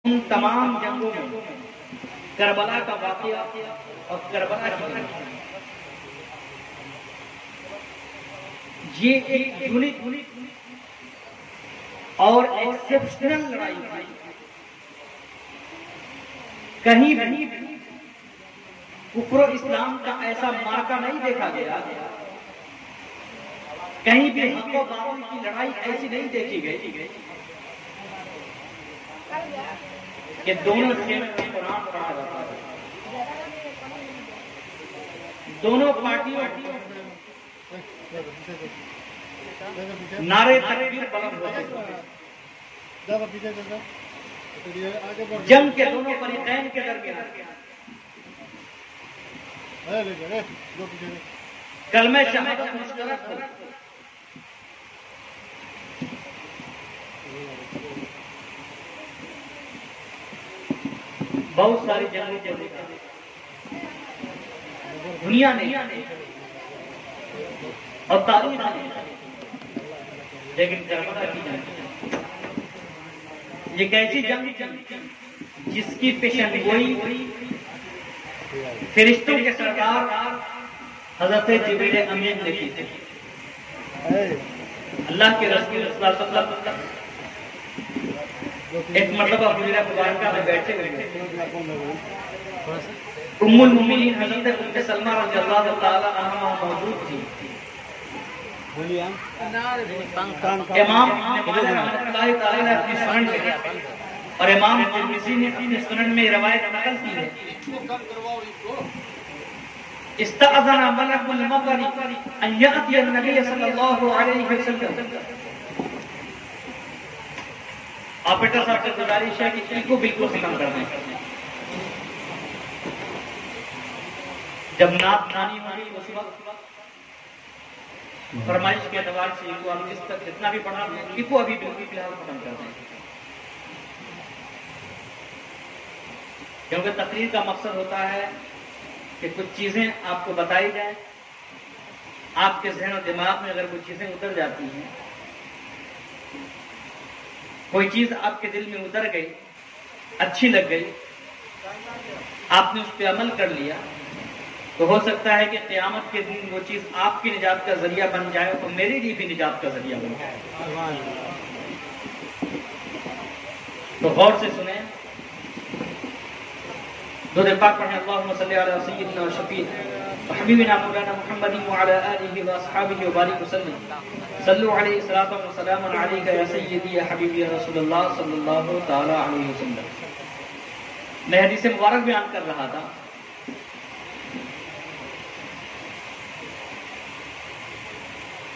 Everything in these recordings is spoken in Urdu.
ان تمام جنگوں میں کربلا کا واقعہ اور کربلا کی یہ ایک یونیک اور ایکسپشنل لڑائی تھی. کہیں بھی کفر و اسلام کا ایسا مارکا نہیں دیکھا گیا، کہیں بھی حق و باطل کی لڑائی ایسی نہیں دیکھی گئی کہ دونوں سے قرآن پڑھا جاتا ہے. دونوں پارٹیوں نعرے تکبیر بلند ہوتے تھے. جنگ کے دونوں فریقین کے درمیان کلمہ شہادت مشترک تھے. بہت ساری جنگوں کو دیکھا دنیا نے اور تاریخ نے، لیکن کربلا کی جنگ یہ ایسی جنگ جس کی پیشن گوئی فرشتوں کے سردار حضرت جبریل امین نے کی تھی. اللہ کے رسول صلی اللہ علیہ وسلم ایک مرتبہ حجرہ مبارکہ میں بیٹھے ہوئے ام المؤمنین حضرت ام سلمہ رضی اللہ تعالی عنہا موجود تھی. امام ابن ماجہ رحمۃ اللہ تعالی نے اپنی سنن میں اور امام ترمذی نے اپنی سنن میں روایت نقل کی ہے. استأذن ملک المطر ان یأتی النبی صلی اللہ علیہ وسلم. آپریٹر صاحب سے گزارش ہے کہ ان کو بالکل ختم کر دیں. جب نعت کھانی ہوئی اس وقت فرمائش کے اعتبار سے ان کو ہم جس تک جتنا بھی پڑھا ان کو ابھی بالکل فی الحال ختم کر دیں، کیونکہ تقریر کا مقصد ہوتا ہے کہ کچھ چیزیں آپ کو بتائی جائیں، آپ کے ذہن و دماغ میں اگر کچھ چیزیں اتر جاتی ہیں، کوئی چیز آپ کے دل میں اتر گئی، اچھی لگ گئی، آپ نے اس پہ عمل کر لیا، تو ہو سکتا ہے کہ قیامت کے دن وہ چیز آپ کی نجات کا ذریعہ بن جائے اور میرے لیے بھی نجات کا ذریعہ بن جائے. تو غور سے سنیں، درود پاک پڑھیں. اللہم صلی علی سیدنا و شفیع و حبیبنا مولانا محمد وعلی آلہ و اصحابہ وبارک وسلم. صلو علیہ الصلاۃ والسلام علیک یا سیدی یا حبیبی یا رسول اللہ صلی اللہ تعالی علیہ وسلم. میں حدیث مبارک بیان کر رہا تھا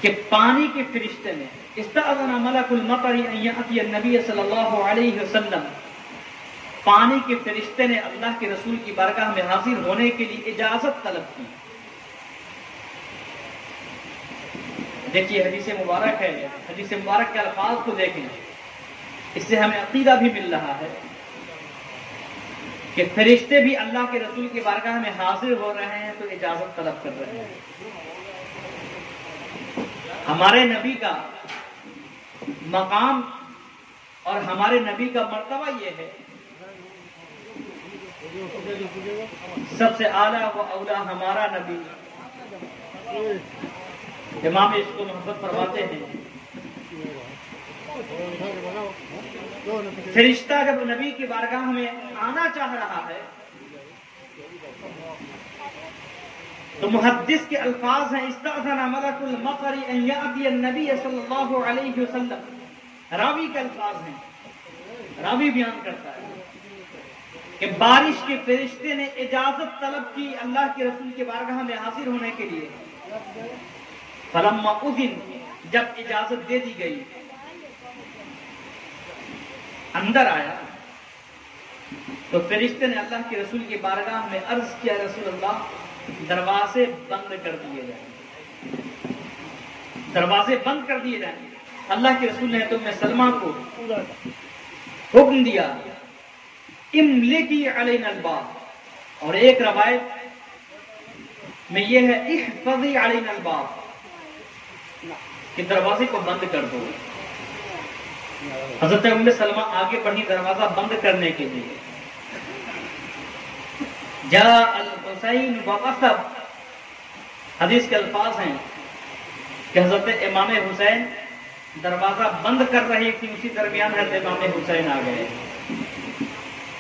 کہ پانی کے فرشتے نے استأذن ملک المطر ان یأتی النبی صلی اللہ علیہ وسلم، پانی کے فرشتے نے اللہ کے رسول کی بارگاہ میں حاضر ہونے کے لیے اجازت طلب کی. دیکھیے حدیث مبارک ہے، حدیث مبارک کے الفاظ کو دیکھیں، اس سے ہمیں عقیدہ بھی مل رہا ہے کہ فرشتے بھی اللہ کے رسول کی بارگاہ میں حاضر ہو رہے ہیں تو اجازت طلب کر رہے ہیں. ہمارے نبی کا مقام اور ہمارے نبی کا مرتبہ یہ ہے، سب سے اعلیٰ و اولیٰ ہمارا نبی. امام عشق و محبت فرماتے ہیں فرشتہ جب نبی کی بارگاہ میں آنا چاہ رہا ہے تو محدث کے الفاظ ہیں استأذن ملک المطر ان یأتی النبی صلی اللہ علیہ وسلم. راوی کے الفاظ ہیں، راوی بیان کرتا ہے کہ بارش کے فرشتے نے اجازت طلب کی اللہ کے رسول کے بارگاہ میں حاضر ہونے کے لیے. فلما اذن، جب اجازت دے دی گئی، اندر آیا تو فرشتے نے اللہ کے رسول کی بارگاہ میں عرض کیا رسول اللہ دروازے بند کر دیے جائیں، دروازے بند کر دیے جائیں. اللہ کے رسول نے تم سلمہ کو حکم دیا املکی علینا الباب، اور ایک روایت میں یہ ہے احفظی علینا الباب، کہ دروازے کو بند کر دو. حضرت ام سلمہ آگے بڑھی دروازہ بند کرنے کے لیے. جاء الحسین وقصب، حدیث کے الفاظ ہیں کہ حضرت امام حسین دروازہ بند کر رہی تھی، اسی درمیان حضرت امام حسین آ گئے.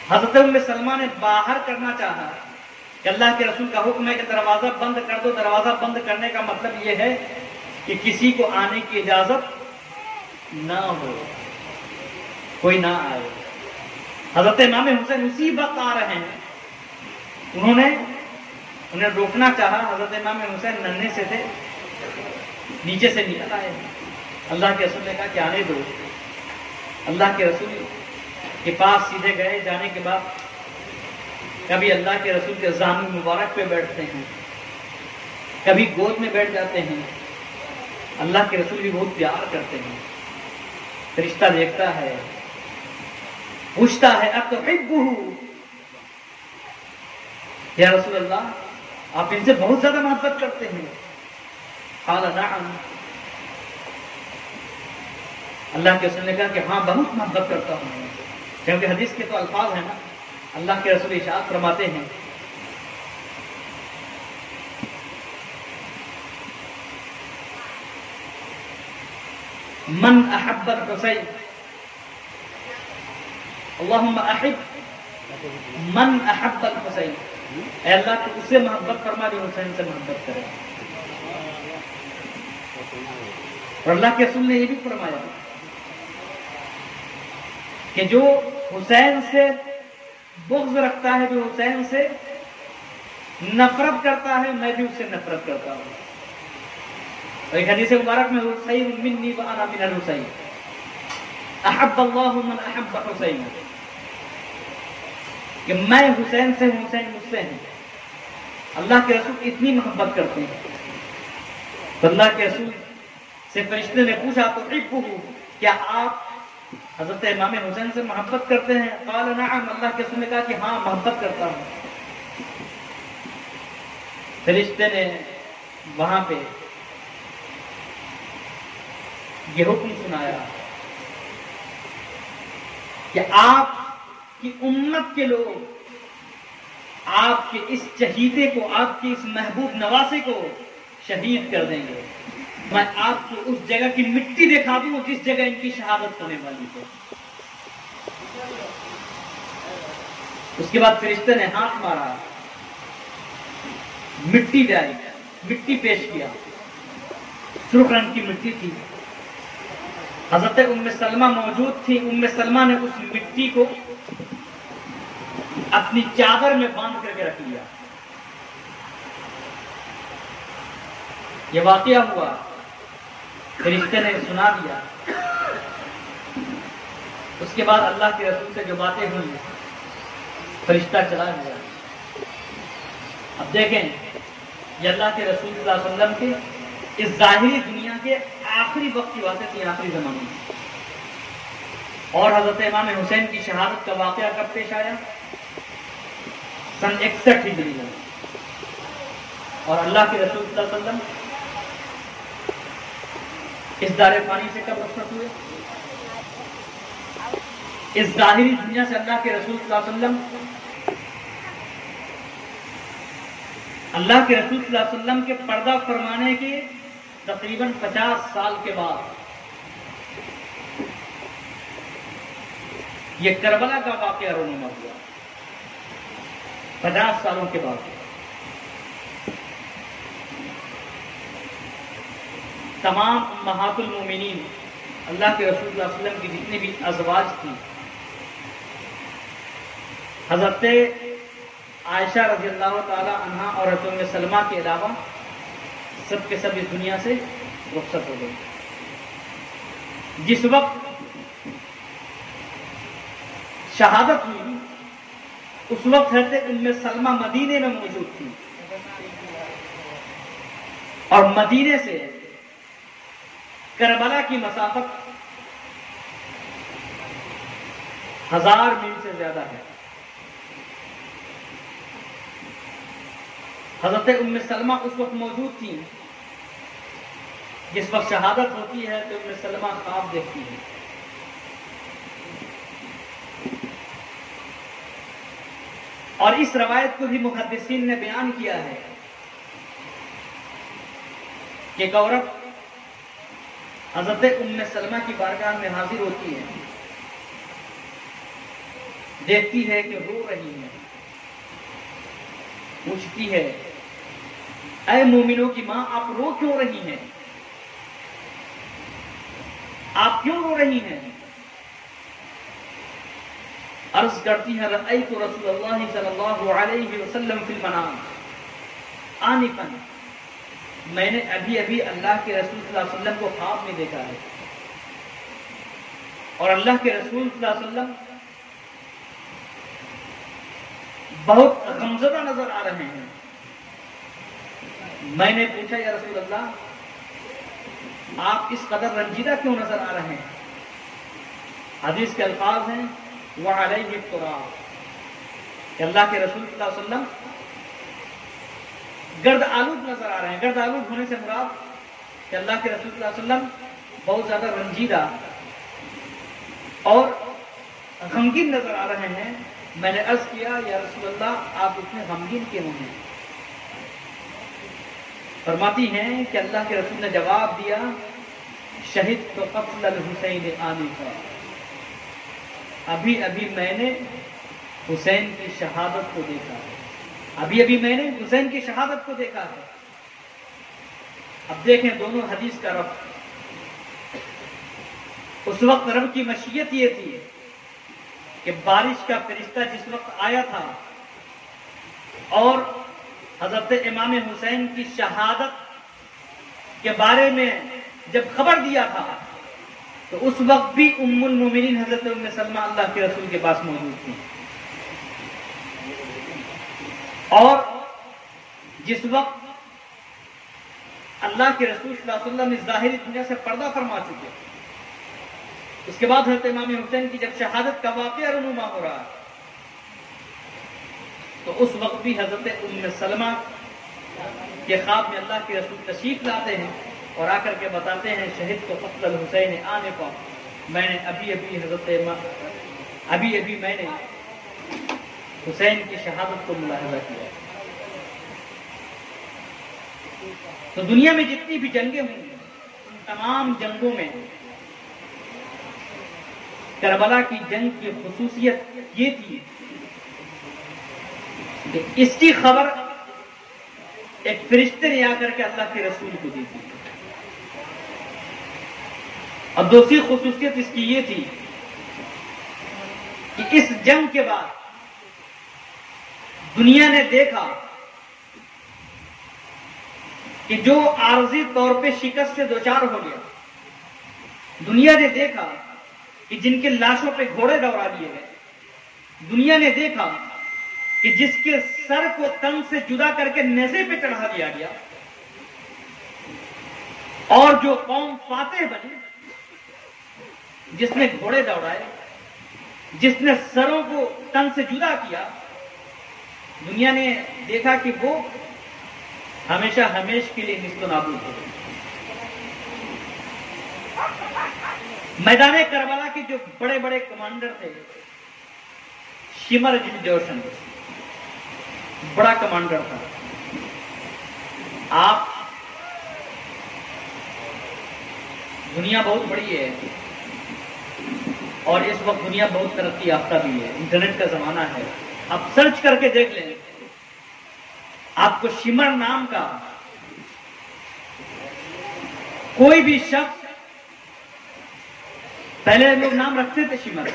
حضرت ام سلمہ نے باہر کرنا چاہا کہ اللہ کے رسول کا حکم ہے کہ دروازہ بند کر دو. دروازہ بند کرنے کا مطلب یہ ہے کہ کسی کو آنے کی اجازت نہ ہو، کوئی نہ آئے. حضرت امام حسین اسی وقت آ رہے ہیں، انہیں روکنا چاہا. حضرت امام حسین ننھے سے تھے، نیچے سے نکل آئے. اللہ کے رسول نے کہا کہ آنے دو. اللہ کے رسول کے پاس سیدھے گئے. جانے کے بعد کبھی اللہ کے رسول کے زانو مبارک پہ بیٹھتے ہیں، کبھی گود میں بیٹھ جاتے ہیں. اللہ کے رسول بھی بہت پیار کرتے ہیں. فرشتہ دیکھتا ہے، پوچھتا ہے اتحبہ، یا رسول اللہ آپ ان سے بہت زیادہ محبت کرتے ہیں؟ قال نعم. اللہ کے رسول نے کہا کہ ہاں بہت محبت کرتا ہوں. کیونکہ حدیث کے تو الفاظ ہیں نا. اللہ کے رسول ارشاد فرماتے ہیں من احب الحسین اللہم احب من احب الحسین، اے اللہ تو اس سے محبت فرما جو حسین سے محبت کرے. اور اللہ کے رسول نے یہ بھی فرمایا کہ جو حسین سے بغض رکھتا ہے، جو حسین سے نفرت کرتا ہے، میں بھی اس سے نفرت کرتا ہوں. اور ایک حدیث مبارک میں حسین منی وانا من الحسین احب اللہ من احب حسین، کہ میں حسین سے ہوں، حسین مجھ سے ہیں. اللہ کے رسول اتنی محبت کرتے ہیں. تو اللہ کے رسول سے فرشتے نے پوچھا تو کیا آپ حضرت امام حسین سے محبت کرتے ہیں؟ قال نعم. اللہ کے رسول نے کہا کہ ہاں محبت کرتا ہوں. فرشتے نے وہاں پہ یہ حکم سنایا کہ آپ کی امت کے لوگ آپ کے اس چہیتے کو، آپ کے اس محبوب نواسے کو شہید کر دیں گے. میں آپ کو اس جگہ کی مٹی دکھا دوں جس جگہ ان کی شہادت ہونے والی ہے. اس کے بعد فرشتے نے ہاتھ مارا، مٹی لائی، مٹی پیش کیا. سرخ رنگ کی مٹی تھی. حضرت ام سلمہ موجود تھی. ام سلمہ نے اس مٹی کو اپنی چادر میں باندھ کر کے رکھ لیا. یہ واقعہ ہوا، فرشتے نے سنا دیا. اس کے بعد اللہ کے رسول سے جو باتیں ہوئی، فرشتہ چلا گیا. اب دیکھیں یہ اللہ کے رسول صلی اللہ علیہ وسلم کے اس ظاہری دنیا کے آخری وقت کی باتیں تھیں، آخری زمانے میں. اور حضرت امام حسین کی شہادت کا واقعہ کب پیش آیا؟ سن 61 ہجری میں. اور اللہ کے رسول صلی اللہ علیہ وسلم اس دار فانی سے کب رخصت ہوئے؟ اس ظاہری دنیا سے اللہ کے رسول صلی اللہ علیہ وسلم کے پردہ فرمانے کے تقریباً 50 سال کے بعد یہ کربلا کا واقعہ رونما ہوا. 50 سالوں کے بعد تمام امہات المومنین، اللہ کے رسول صلی اللہ علیہ وسلم کی جتنی بھی ازواج تھی، حضرت عائشہ رضی اللہ تعالی عنہا اور حضرت ام سلمہ کے علاوہ سب کے سب اس دنیا سے رخصت ہو گئے. جس وقت شہادت ہوئی اس وقت حضرت ام سلمہ مدینے میں موجود تھی، اور مدینے سے کربلا کی مسافت 1000 میل سے زیادہ ہے. حضرت ام سلمہ اس وقت موجود تھی جس وقت شہادت ہوتی ہے تو ام سلمہ خواب دیکھتی ہے. اور اس روایت کو بھی محدثین نے بیان کیا ہے کہ ایک عورت حضرت ام سلمہ کی بارگاہ میں حاضر ہوتی ہے، دیکھتی ہے کہ رو رہی ہے، پوچھتی ہے اے مومنوں کی ماں، آپ رو کیوں رہی ہیں؟ آپ کیوں رو رہی ہیں؟ عرض کرتی ہیں رأیت رسول اللہ صلی اللہ علیہ وسلم فی المنام آنفا، میں نے ابھی ابھی اللہ کے رسول صلی اللہ علیہ وسلم کو خواب میں دیکھا ہے، اور اللہ کے رسول صلی اللہ علیہ وسلم بہت غمزدہ نظر آ رہے ہیں۔ میں نے پوچھا یا رسول اللہ، آپ اس قدر رنجیدہ کیوں نظر آ رہے ہیں؟ حدیث کے الفاظ ہیں وَعَلَيْهِ التُّرَابُ، کہ اللہ کے رسول صلی اللہ علیہ وسلم گرد آلود نظر آ رہے ہیں۔ گرد آلود ہونے سے مراد کہ اللہ کے رسول صلی اللہ علیہ وسلم بہت زیادہ رنجیدہ اور غمگین نظر آ رہے ہیں۔ میں نے عرض کیا یا رسول اللہ، آپ اتنے غمگین کیوں ہیں؟ فرماتی ہیں کہ اللہ کے رسول نے جواب دیا شہدت قتل الحسین آنفا، ابھی ابھی میں نے حسین کی شہادت کو دیکھا ہے، ابھی ابھی میں نے حسین کی شہادت کو دیکھا ہے۔ اب دیکھیں دونوں حدیث کا ربط۔ اس وقت رب کی مشیت یہ تھی کہ بارش کا فرشتہ جس وقت آیا تھا اور حضرت امام حسین کی شہادت کے بارے میں جب خبر دیا تھا تو اس وقت بھی ام المومنین حضرت ام سلمہ اللہ کے رسول کے پاس موجود تھی، اور جس وقت اللہ کے رسول صلی اللہ علیہ وسلم اس ظاہری دنیا سے پردہ فرما چکے، اس کے بعد حضرت امام حسین کی جب شہادت کا واقعہ رونما ہو رہا تو اس وقت بھی حضرت ام سلمہ کے خواب میں اللہ کے رسول تشریف لاتے ہیں اور آ کر کے بتاتے ہیں شہدت قتل الحسین آنفا، میں نے ابھی ابھی میں نے حسین کی شہادت کو ملاحظہ کیا۔ تو دنیا میں جتنی بھی جنگیں ہوئی ان تمام جنگوں میں کربلا کی جنگ کی خصوصیت یہ تھی کہ اس کی خبر ایک فرشتے نے آ کر کے اللہ کے رسول کو دی تھی، اور دوسری خصوصیت اس کی یہ تھی کہ اس جنگ کے بعد دنیا نے دیکھا کہ جو عارضی طور پہ شکست سے دوچار ہو گیا، دنیا نے دیکھا کہ جن کے لاشوں پہ گھوڑے دوڑا دیے گئے، دنیا نے دیکھا کہ جس کے سر کو تن سے جدا کر کے نیزے پہ چڑھا دیا گیا، اور جو قوم فاتح بنی، جس نے گھوڑے دوڑائے، جس نے سروں کو تن سے جدا کیا، دنیا نے دیکھا کہ وہ ہمیشہ ہمیش کے لیے نیست و نابود ہو گئی۔ میدان کربلا کے جو بڑے بڑے کمانڈر تھے، شمر بن جوشن بڑا کمانڈر تھا۔ آپ دنیا بہت بڑی ہے اور اس وقت دنیا بہت ترقی یافتہ بھی ہے، انٹرنیٹ کا زمانہ ہے، آپ سرچ کر کے دیکھ لیں، آپ کو شمر نام کا کوئی بھی شخص، پہلے لوگ نام رکھتے تھے شمر،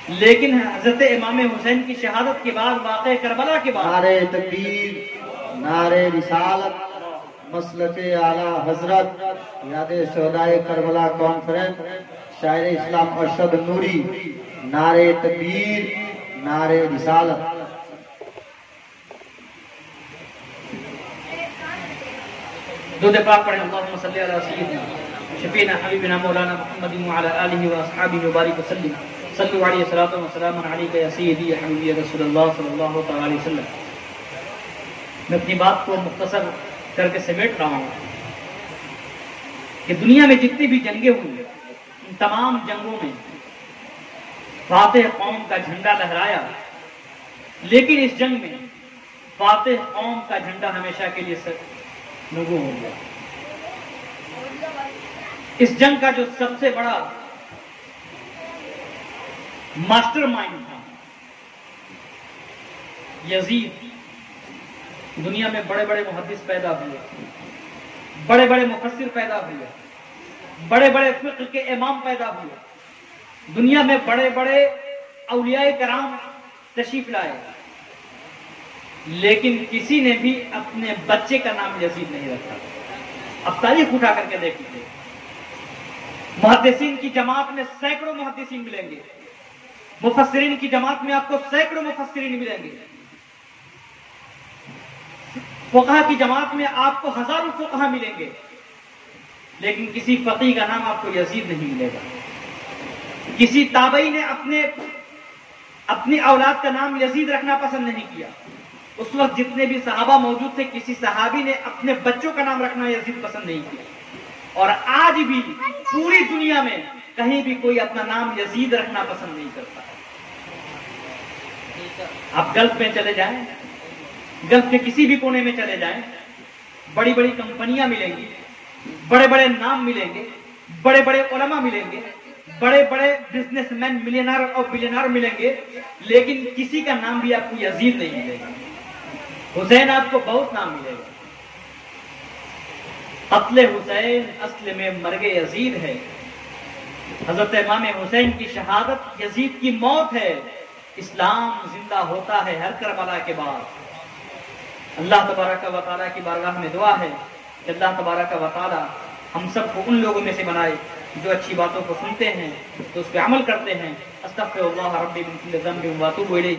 لیکن حضرت امام حسین کی شہادت کے بعد، واقع کربلا کے بعد، نعرے تکبیر، نعرے رسالت، مسلک اعلی حضرت، یاد شہدائے کربلا کانفرنس، شاعر اسلام ارشد نوری، نعرے تکبیر، نعرے رسالت۔ درود پاک پڑھیں، اللہم صلی علی سیدنا شفیعنا حبیبنا مولانا محمد وعلی آلہ واصحابہ وبارک وسلم، صلو علیہ الصلاۃ والسلام علیک یا سیدی یا حبیبی یا رسول اللہ صلی اللہ تعالی علیہ وسلم۔ میں اپنی بات کو مختصر کر کے سمیٹ رہا ہوں کہ دنیا میں جتنی بھی جنگیں ہوئی، ان تمام جنگوں میں فاتح قوم کا جھنڈا لہرایا لیکن اس جنگ میں فاتح قوم کا جھنڈا ہمیشہ کے لیے نگوں ہو گیا. اس جنگ کا جو سب سے بڑا ماسٹر مائنڈ تھا یزید. دنیا میں بڑے بڑے محدث پیدا ہوئے, بڑے بڑے مفسر پیدا ہوئے, بڑے بڑے فقہ کے امام پیدا ہوئے, دنیا میں بڑے بڑے اولیاء کرام تشریف لائے, لیکن کسی نے بھی اپنے بچے کا نام یزید نہیں رکھا. اب تاریخ اٹھا کر کے دیکھ لیجیے, محدثین کی جماعت میں سینکڑوں محدثین ملیں گے, مفسرین کی جماعت میں آپ کو سینکڑوں مفسرین ملیں گے, فقہ کی جماعت میں آپ کو ہزاروں فقہ ملیں گے, لیکن کسی فقیہ کا نام آپ کو یزید نہیں ملے گا. کسی تابعی نے اپنی اولاد کا نام یزید رکھنا پسند نہیں کیا. اس وقت جتنے بھی صحابہ موجود تھے, کسی صحابی نے اپنے بچوں کا نام رکھنا یزید پسند نہیں کیا. اور آج بھی پوری دنیا میں کہیں بھی کوئی اپنا نام یزید رکھنا پسند نہیں کرتا. آپ گلف میں چلے جائیں, گلف کے کسی بھی کونے میں چلے جائیں, بڑی بڑی کمپنیاں ملیں گی, بڑے بڑے نام ملیں گے, بڑے بڑے علماء ملیں گے, بڑے بڑے بزنس مین ملینار اور بلینار ملیں گے, لیکن کسی کا نام بھی آپ کو یزید نہیں ملے گا. حسین آپ کو بہت نام ملے گا. قتل حسین اصل میں مرگ یزید ہے. حضرت امام حسین کی شہادت یزید کی موت ہے. اسلام زندہ ہوتا ہے ہر کربلا کے بعد. اللہ تبارک و تعالیٰ کی بارگاہ میں دعا ہے کہ اللہ تبارک و تعالیٰ ہم سب کو ان لوگوں میں سے بنائے جو اچھی باتوں کو سنتے ہیں تو اس پہ عمل کرتے ہیں. استغفر اللہ ربی من کل ذنب و اتوب الیہ.